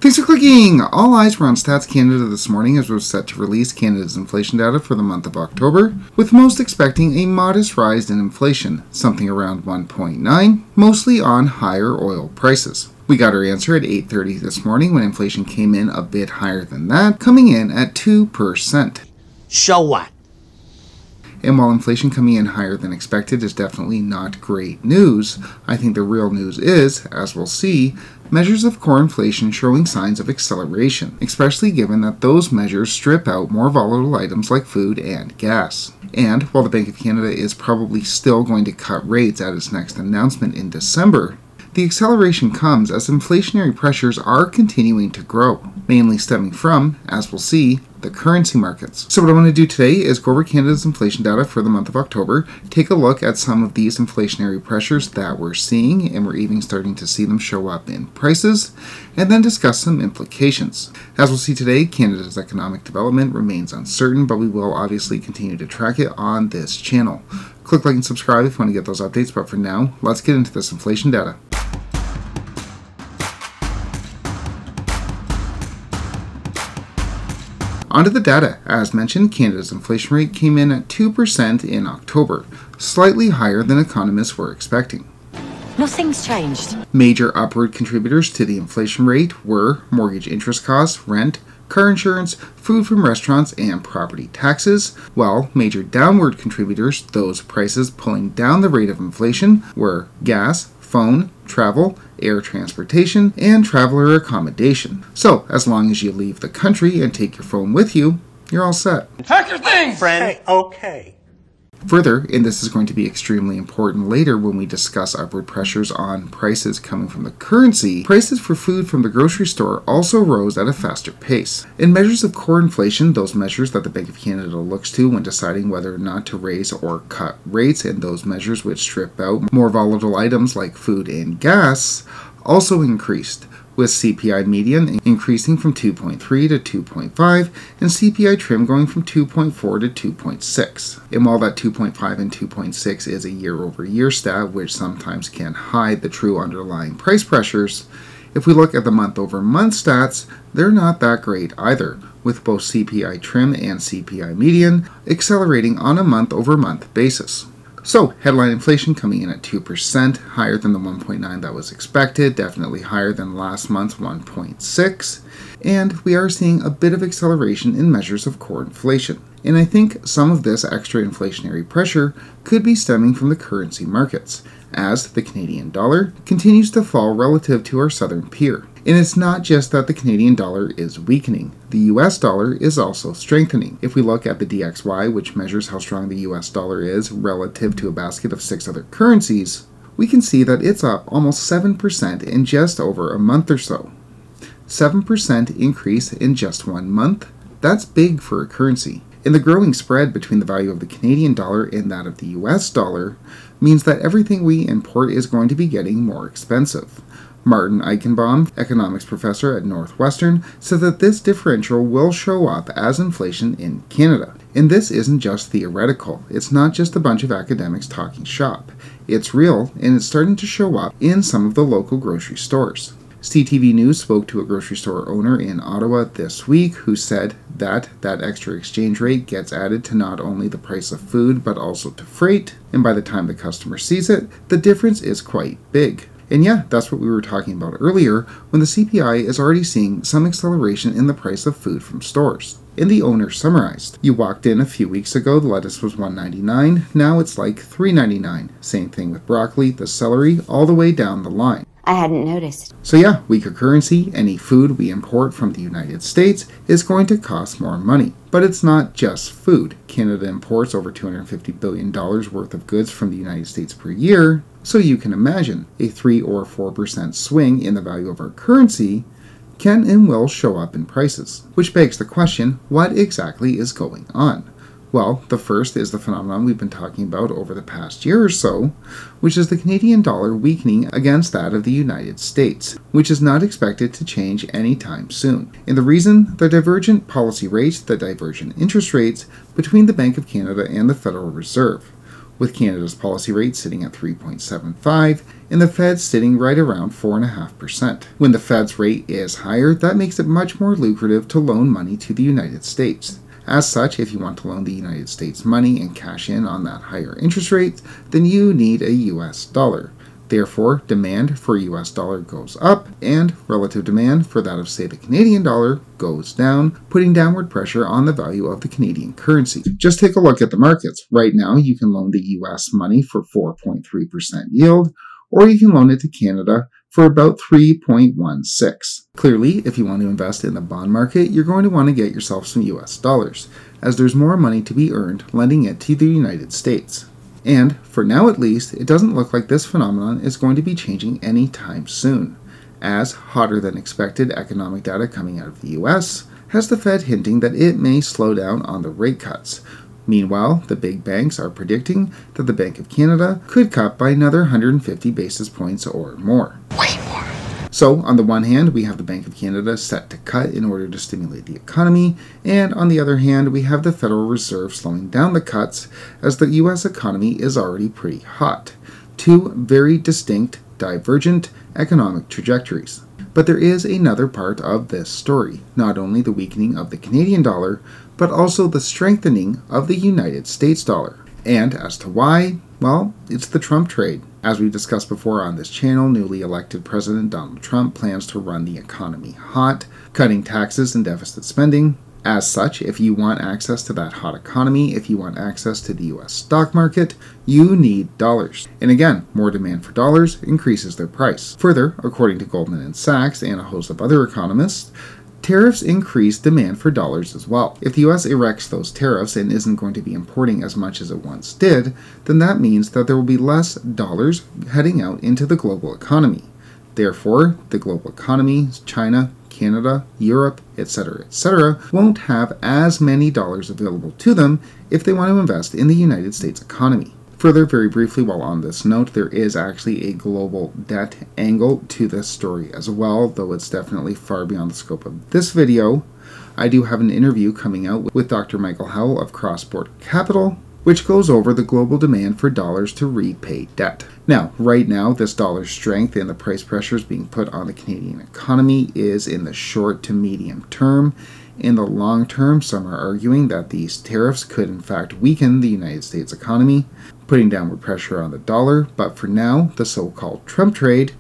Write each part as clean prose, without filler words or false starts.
Thanks for clicking! All eyes were on Stats Canada this morning as it was set to release Canada's inflation data for the month of October, with most expecting a modest rise in inflation, something around 1.9, mostly on higher oil prices. We got our answer at 8:30 this morning when inflation came in a bit higher than that, coming in at 2%. So what? And while inflation coming in higher than expected is definitely not great news, I think the real news is, as we'll see, measures of core inflation showing signs of acceleration, especially given that those measures strip out more volatile items like food and gas. And while the Bank of Canada is probably still going to cut rates at its next announcement in December, the acceleration comes as inflationary pressures are continuing to grow, mainly stemming from, as we'll see, the currency markets. So what I want to do today is go over Canada's inflation data for the month of October, take a look at some of these inflationary pressures that we're seeing, and we're even starting to see them show up in prices, and then discuss some implications. As we'll see today, Canada's economic development remains uncertain, but we will obviously continue to track it on this channel. Click like and subscribe if you want to get those updates, but for now, let's get into this inflation data. Onto the data. As mentioned, Canada's inflation rate came in at 2% in October, slightly higher than economists were expecting. Nothing's changed. Major upward contributors to the inflation rate were mortgage interest costs, rent, car insurance, food from restaurants, and property taxes, while major downward contributors, those prices pulling down the rate of inflation, were gas, phone, travel, air transportation, and traveler accommodation. So, as long as you leave the country and take your phone with you, you're all set. Pack your things, friend. Hey, okay. Further, and this is going to be extremely important later when we discuss upward pressures on prices coming from the currency, prices for food from the grocery store also rose at a faster pace. In measures of core inflation, those measures that the Bank of Canada looks to when deciding whether or not to raise or cut rates, and those measures which strip out more volatile items like food and gas, also increased, with CPI median increasing from 2.3 to 2.5 and CPI trim going from 2.4 to 2.6. And while that 2.5 and 2.6 is a year-over-year stat, which sometimes can hide the true underlying price pressures, if we look at the month-over-month stats, they're not that great either, with both CPI trim and CPI median accelerating on a month-over-month basis. So, headline inflation coming in at 2%, higher than the 1.9 that was expected, definitely higher than last month's 1.6, and we are seeing a bit of acceleration in measures of core inflation. And I think some of this extra inflationary pressure could be stemming from the currency markets, as the Canadian dollar continues to fall relative to our southern peer. And it's not just that the Canadian dollar is weakening, the US dollar is also strengthening. If we look at the DXY, which measures how strong the US dollar is relative to a basket of 6 other currencies, we can see that it's up almost 7% in just over a month or so. 7% increase in just 1 month? That's big for a currency. And the growing spread between the value of the Canadian dollar and that of the US dollar means that everything we import is going to be getting more expensive. Martin Eichenbaum, economics professor at Northwestern, said that this differential will show up as inflation in Canada. And this isn't just theoretical. It's not just a bunch of academics talking shop. It's real, and it's starting to show up in some of the local grocery stores. CTV News spoke to a grocery store owner in Ottawa this week who said that extra exchange rate gets added to not only the price of food but also to freight, and by the time the customer sees it, the difference is quite big. And yeah, that's what we were talking about earlier when the CPI is already seeing some acceleration in the price of food from stores. And the owner summarized, you walked in a few weeks ago, the lettuce was $1.99, now it's like $3.99. Same thing with broccoli, the celery, all the way down the line. I hadn't noticed. So yeah, weaker currency, any food we import from the United States is going to cost more money. But it's not just food. Canada imports over $250 billion worth of goods from the United States per year, so you can imagine a 3 or 4% swing in the value of our currency can and will show up in prices. Which begs the question, what exactly is going on? Well, the first is the phenomenon we've been talking about over the past year or so, which is the Canadian dollar weakening against that of the United States, which is not expected to change anytime soon. And the reason? The divergent policy rates, the divergent interest rates between the Bank of Canada and the Federal Reserve, with Canada's policy rate sitting at 3.75 and the Fed sitting right around 4.5%. When the Fed's rate is higher, that makes it much more lucrative to loan money to the United States. As such, if you want to loan the United States money and cash in on that higher interest rate, then you need a US dollar. Therefore, demand for US dollar goes up, and relative demand for that of, say, the Canadian dollar goes down, putting downward pressure on the value of the Canadian currency. Just take a look at the markets. Right now, you can loan the US money for 4.3% yield, or you can loan it to Canada for about 3.16. Clearly, if you want to invest in the bond market, you're going to want to get yourself some US dollars, as there's more money to be earned lending it to the United States. And, for now at least, it doesn't look like this phenomenon is going to be changing anytime soon, as hotter than expected economic data coming out of the US has the Fed hinting that it may slow down on the rate cuts. Meanwhile, the big banks are predicting that the Bank of Canada could cut by another 150 basis points or more. Way more. So, on the one hand, we have the Bank of Canada set to cut in order to stimulate the economy, and on the other hand, we have the Federal Reserve slowing down the cuts as the US economy is already pretty hot. Two very distinct, divergent economic trajectories. But there is another part of this story, not only the weakening of the Canadian dollar, but also the strengthening of the United States dollar. And as to why, well, it's the Trump trade. As we've discussed before on this channel, newly elected President Donald Trump plans to run the economy hot, cutting taxes and deficit spending. As such, if you want access to that hot economy, if you want access to the US stock market, you need dollars. And again, more demand for dollars increases their price. Further, according to Goldman Sachs and a host of other economists, tariffs increase demand for dollars as well. If the US erects those tariffs and isn't going to be importing as much as it once did, then that means that there will be less dollars heading out into the global economy. Therefore, the global economy, China, Canada, Europe, etc., won't have as many dollars available to them if they want to invest in the United States economy. Further, very briefly, while on this note, there is actually a global debt angle to this story as well, though it's definitely far beyond the scope of this video. I do have an interview coming out with Dr. Michael Howell of Cross Border Capital, which goes over the global demand for dollars to repay debt. Now, right now, this dollar strength and the price pressures being put on the Canadian economy is in the short to medium term. In the long term, some are arguing that these tariffs could in fact weaken the United States economy, putting downward pressure on the dollar, but for now, the so-called Trump trade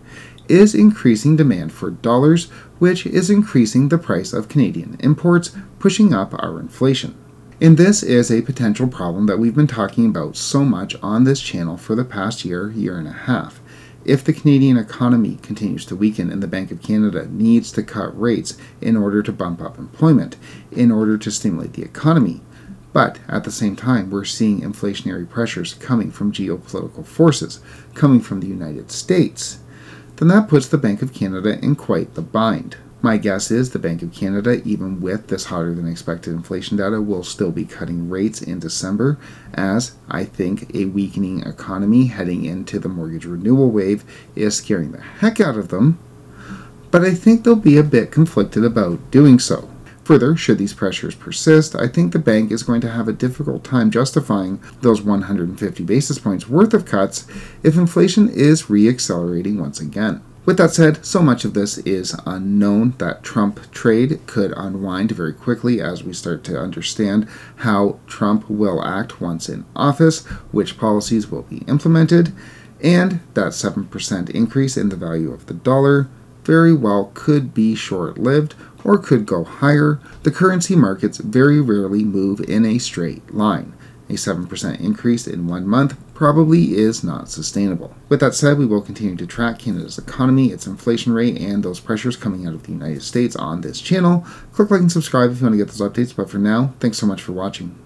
is increasing demand for dollars, which is increasing the price of Canadian imports, pushing up our inflation. And this is a potential problem that we've been talking about so much on this channel for the past year and a half. If the Canadian economy continues to weaken and the Bank of Canada needs to cut rates in order to bump up employment, in order to stimulate the economy, but at the same time we're seeing inflationary pressures coming from geopolitical forces, coming from the United States, then that puts the Bank of Canada in quite the bind. My guess is the Bank of Canada, even with this hotter than expected inflation data, will still be cutting rates in December, as I think a weakening economy heading into the mortgage renewal wave is scaring the heck out of them, but I think they'll be a bit conflicted about doing so. Further, should these pressures persist, I think the bank is going to have a difficult time justifying those 150 basis points worth of cuts if inflation is re-accelerating once again. With that said, so much of this is unknown. That Trump trade could unwind very quickly as we start to understand how Trump will act once in office, which policies will be implemented, and that 7% increase in the value of the dollar very well could be short-lived or could go higher. The currency markets very rarely move in a straight line. A 7% increase in 1 month probably is not sustainable. With that said, we will continue to track Canada's economy, its inflation rate, and those pressures coming out of the United States on this channel. Click like and subscribe if you want to get those updates, but for now, thanks so much for watching.